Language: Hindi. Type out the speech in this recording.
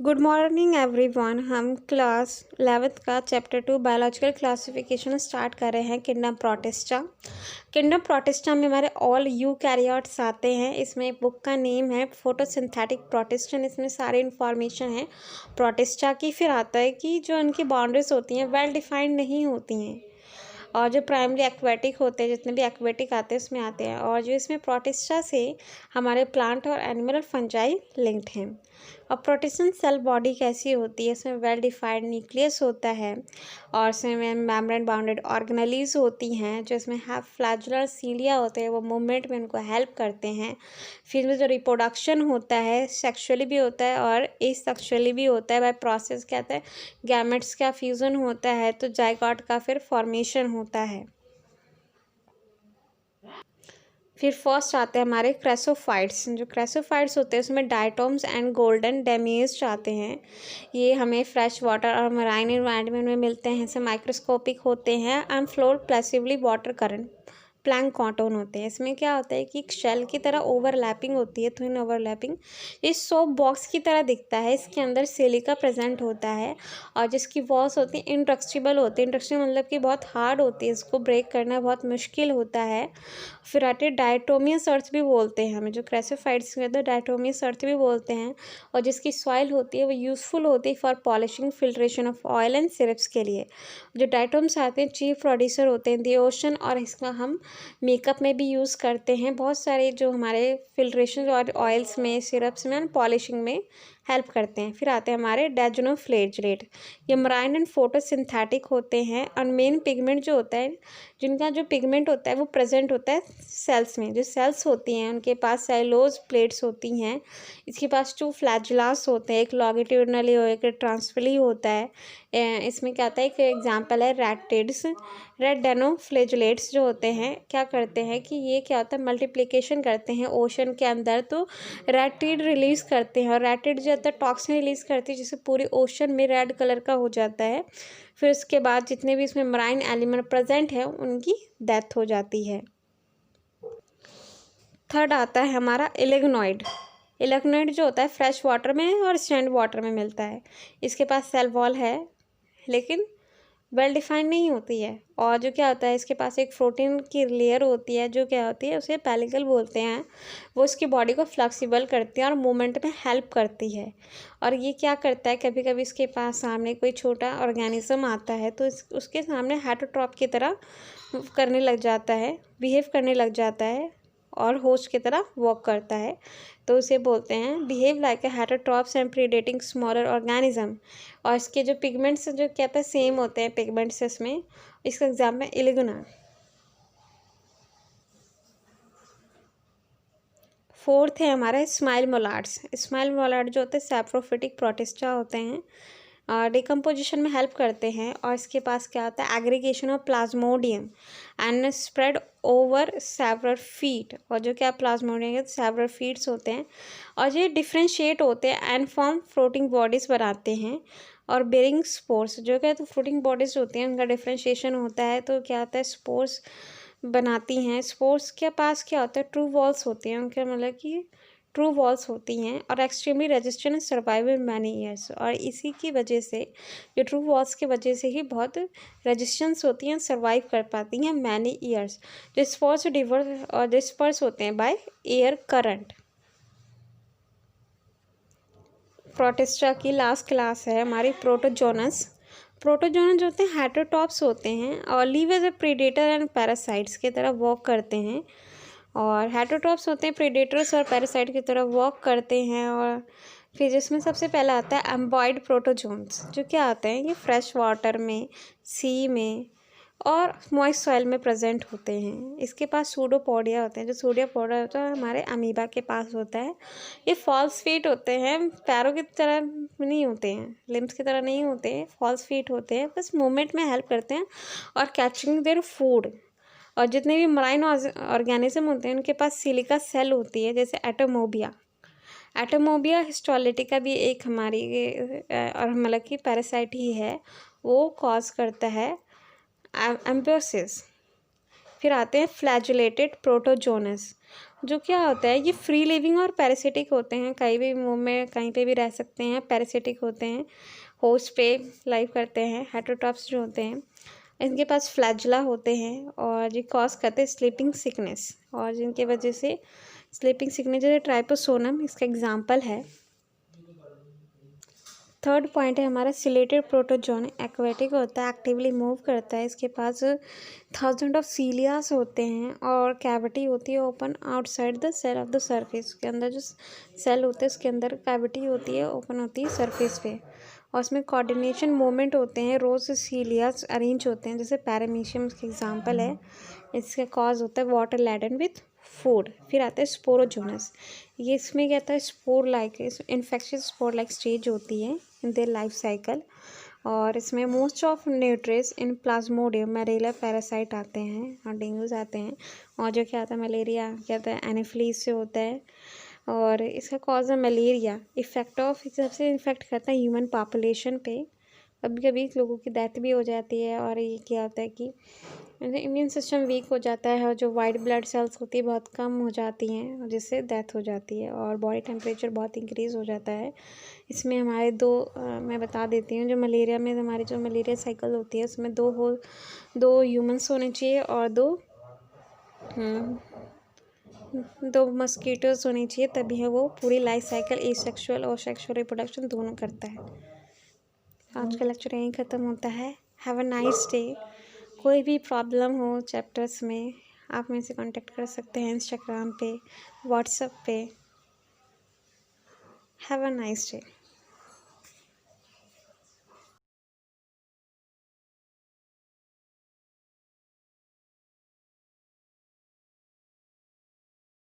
Good morning everyone. हम क्लास 11th का चैप्टर 2 बायोलॉजिकल क्लासिफिकेशन स्टार्ट कर रहे हैं किंगडम प्रोटिस्टा। किंगडम प्रोटिस्टा में हमारे ऑल यूकैरियोट्स आते हैं। इसमें बुक का नेम है फोटोसिंथेटिक प्रोटिस्टन। इसमें सारी इन्फॉर्मेशन है प्रोटिस्टा की। फिर आता है कि जो उनकी बाउंड्रीज होती हैं वेल डिफाइंड नहीं होती हैं, और जो प्राइमरी एक्वेटिक होते हैं, जितने भी एक्वेटिक आते हैं उसमें आते हैं, और जो इसमें प्रोटिस्टा से हमारे प्लांट और एनिमल और फंजाई लिंक्ड हैं। और प्रोटिस्टन सेल बॉडी कैसी होती है, इसमें वेल डिफाइंड न्यूक्लियस होता है, और इसमें मेम्ब्रेन बाउंडेड ऑर्गेनेलीज होती हैं, जो इसमें हाफ फ्लैजुलर सीलिया होते हैं, वो मूवमेंट में उनको हेल्प करते हैं। फिर में जो रिप्रोडक्शन होता है सेक्सुअली भी होता है और एसेक्सुअली भी होता है। बाय प्रोसेस क्या होता है, गैमेट्स का फ्यूज़न होता है तो जाइगोट का फिर फॉर्मेशन होता है। फिर फर्स्ट आते हैं हमारे क्रेसोफाइट्स। जो क्रेसोफाइट्स होते हैं उसमें डायटोम्स एंड गोल्डन डेमिएज आते हैं। ये हमें फ्रेश वाटर और मराइन एनवायरनमेंट में मिलते हैं, जैसे माइक्रोस्कोपिक होते हैं and floor passively water current plankton होते हैं। इसमें क्या होता है कि एक शेल की तरह ओवरलैपिंग होती है, थिन ओवरलैपिंग। ये सोप बॉक्स की तरह दिखता है। इसके अंदर सिलिका प्रेजेंट होता है, और जिसकी वॉल्स होती हैं इंट्रक्स्टिबल होती है। इंट्रक्स्टिबल मतलब कि बहुत हार्ड होती है, इसको ब्रेक करना बहुत मुश्किल होता है। फिर आते हैं डायटोमियस अर्थ भी बोलते हैं हमें, जो क्रेसोफाइट्स के अंदर डायटोमियस अर्थ भी बोलते हैं, और जिसकी सॉइल होती है वो यूज़फुल होती है for polishing filtration of oil and syrups के लिए। जो डायटोम्स आते हैं चीफ प्रोड्यूसर होते हैं द ओशन, और इसका हम मेकअप में भी यूज़ करते हैं। बहुत सारे जो हमारे फिल्ट्रेशन और ऑयल्स में, सिरप्स में, पॉलिशिंग में हेल्प करते हैं। फिर आते हैं हमारे डेजोनोफ्लेजलेट। ये मराइन एंड फोटोसिंथेटिक होते हैं, और मेन पिगमेंट जो होता है, जिनका जो पिगमेंट होता है वो प्रेजेंट होता है सेल्स में। जो सेल्स होती हैं उनके पास सेलुलोज प्लेट्स होती हैं। इसके पास 2 फ्लैजुलास होते हैं, एक लॉन्गिट्यूडनली और एक ट्रांसफरली होता है। इसमें क्या होता है, एक एग्जांपल है रैटिड्स। रेड डेनोफ्लेजुलेट्स जो होते हैं क्या करते हैं कि ये क्या होता है, मल्टीप्लिकेशन करते हैं ओशन के अंदर, तो रैटिड रिलीज़ करते हैं, और रैटिड जो होता है टॉक्सिन रिलीज़ करती है, जिससे पूरी ओशन में रेड कलर का हो जाता है। फिर उसके बाद जितने भी इसमें मराइन एलिमेंट प्रेजेंट हैं उनकी डेथ हो जाती है। थर्ड आता है हमारा इलेग्नोइड। इलेग्नोइड जो होता है फ्रेश वाटर में और स्टैंड वाटर में मिलता है। इसके पास सेल वॉल है लेकिन वेल डिफाइंड नहीं होती है, और जो क्या होता है इसके पास एक प्रोटीन की लेयर होती है, जो क्या होती है उसे पेलिकल बोलते हैं। वो उसकी बॉडी को फ्लेक्सिबल करती है और मूवमेंट में हेल्प करती है। और ये क्या करता है, कभी कभी इसके पास सामने कोई छोटा ऑर्गेनिज्म आता है तो उसके सामने हेटरोट्रॉप की तरह करने लग जाता है, बिहेव करने लग जाता है, और होस्ट की तरह वॉक करता है, तो उसे बोलते हैं behave like a heterotrophs and predating smaller organism. और इसके जो पिगमेंट्स जो कहते हैं सेम होते हैं पिगमेंट्स इसमें। इसका एग्जाम्पल है इलिगुना। फोर्थ है हमारा स्माइल मोलार्ड्स। स्माइल मोलार्ड जो होते हैं सैप्रोफिटिक प्रोटिस्टा होते हैं, डिकम्पोजिशन में हेल्प करते हैं। और इसके पास क्या होता है, aggregation of Plasmodium and spread over several feet. और जो क्या प्लाज्मोडियम के सेवरल फीट्स होते हैं, और ये डिफ्रेंशिएट होते हैं एंड फॉर्म फ्लोटिंग बॉडीज़ बनाते हैं। और बेरिंग स्पोर्स जो क्या है, तो फ्लोटिंग बॉडीज़ होती हैं उनका डिफ्रेंशिएशन होता है, तो क्या होता है स्पोर्स बनाती हैं। स्पोर्स के पास क्या होता है, ट्रू वॉल्स होती हैं उनके, मतलब कि ट्रू वॉल्स होती हैं, और extremely resistant and survive many years. और इसी की वजह से, जो ट्रू वॉल्स की वजह से ही बहुत रेजिस्टेंस होती हैं, सर्वाइव कर पाती हैं मैनी ईयर्स। जो स्पोर्स डिवर्स और डिस्पर्स होते हैं बाय एयर करंट। प्रोटिस्टा की लास्ट क्लास है हमारी प्रोटोजोनस। प्रोटोजोनस जो होते हैं हेटरोटॉप्स होते हैं, और live as a predator and parasites की तरह वॉक करते हैं। और हेटरोट्रॉप्स होते हैं प्रीडेटर्स और पैरासाइट की तरह वॉक करते हैं। और फिर जिसमें सबसे पहला आता है एम्बॉयड प्रोटोजोन्स, जो क्या आते हैं, ये फ्रेश वाटर में, सी में और मॉइस्ट सॉइल में प्रेजेंट होते हैं। इसके पास सूडोपोडिया होते हैं। जो सूडोपोडिया होता है हमारे अमीबा के पास होता है। ये फॉल्स फीट होते हैं, पैरों की तरह नहीं होते हैं, लिम्स की तरह नहीं होते हैं, फॉल्स फीट होते हैं, बस मूवमेंट में हेल्प करते हैं और कैचिंग देयर फूड। और जितने भी मराइन ऑर्गेनिज्म होते हैं उनके पास सिलिका सेल होती है, जैसे एटोमोबिया। एटोमोबिया हिस्टोलिटिका भी एक हमारी और मतलब कि पैरासाइट ही है, वो कॉज करता है एम्ब्रोसिस। फिर आते हैं फ्लैजुलेटेड प्रोटोजोनस, जो क्या होता है, ये फ्री लिविंग और पैरासिटिक होते हैं, कहीं भी मुंह में कहीं पे भी रह सकते हैं, पैरासिटिक होते हैं, होस्ट पे लाइव करते हैं। हेटेरोट्रॉप्स जो होते हैं इनके पास फ्लैजुला होते हैं और ये कॉज करते हैं स्लीपिंग सिकनेस, और जिनकी वजह से स्लीपिंग सिकनेस जैसे ट्राइपोसोनम इसका एग्जाम्पल है। थर्ड पॉइंट है हमारा सिलेटेड प्रोटोजोन, एक्वेटिक होता है, एक्टिवली मूव करता है, इसके पास 1000 ऑफ सीलियास होते हैं और कैविटी होती है open outside the cell of the surface, के अंदर जो सेल होते हैं उसके अंदर कैविटी होती है, ओपन होती है सरफेस पे, और उसमें कोऑर्डिनेशन मूवमेंट होते हैं, रोज सीलियास अरेंज होते हैं, जैसे पैरामीशियम के एग्जाम्पल है। इसका कॉज होता है वाटर लैडन विथ फूड। फिर आता है स्पोरोजोनस, ये इसमें क्या होता है, spore like infectious spore like stage होती है इन देयर लाइफ साइकिल, और इसमें मोस्ट ऑफ न्यूट्रिस इन प्लाज्मोडियम मैलेरिया पैरासाइट आते हैं और डेंगूज आते हैं, और जो क्या आता है मलेरिया क्या होता है एनाफिलीज से होता है, और इसका कॉज है मलेरिया। इफेक्ट ऑफ सबसे इन्फेक्ट करता है ह्यूमन पॉपुलेशन पे, कभी कभी लोगों की डेथ भी हो जाती है, और ये क्या होता है कि इम्यून सिस्टम वीक हो जाता है और जो वाइट ब्लड सेल्स होती है बहुत कम हो जाती हैं, जिससे डेथ हो जाती है, और बॉडी टेम्परेचर बहुत इंक्रीज़ हो जाता है। इसमें हमारे मैं बता देती हूँ, जो मलेरिया में हमारी जो मलेरिया साइकिल होती है उसमें दो ह्यूमंस होने चाहिए और दो मस्कीटोज होनी चाहिए, तभी है वो पूरी लाइफ साइकिल एसेक्सुअल और सेक्सुअल रिप्रोडक्शन दोनों करता है। आज का लेक्चर यहीं ख़त्म होता है। Have a nice day. कोई भी प्रॉब्लम हो चैप्टर्स में आप मेरे से कांटेक्ट कर सकते हैं इंस्टाग्राम पे, व्हाट्सएप पे। Have a nice day.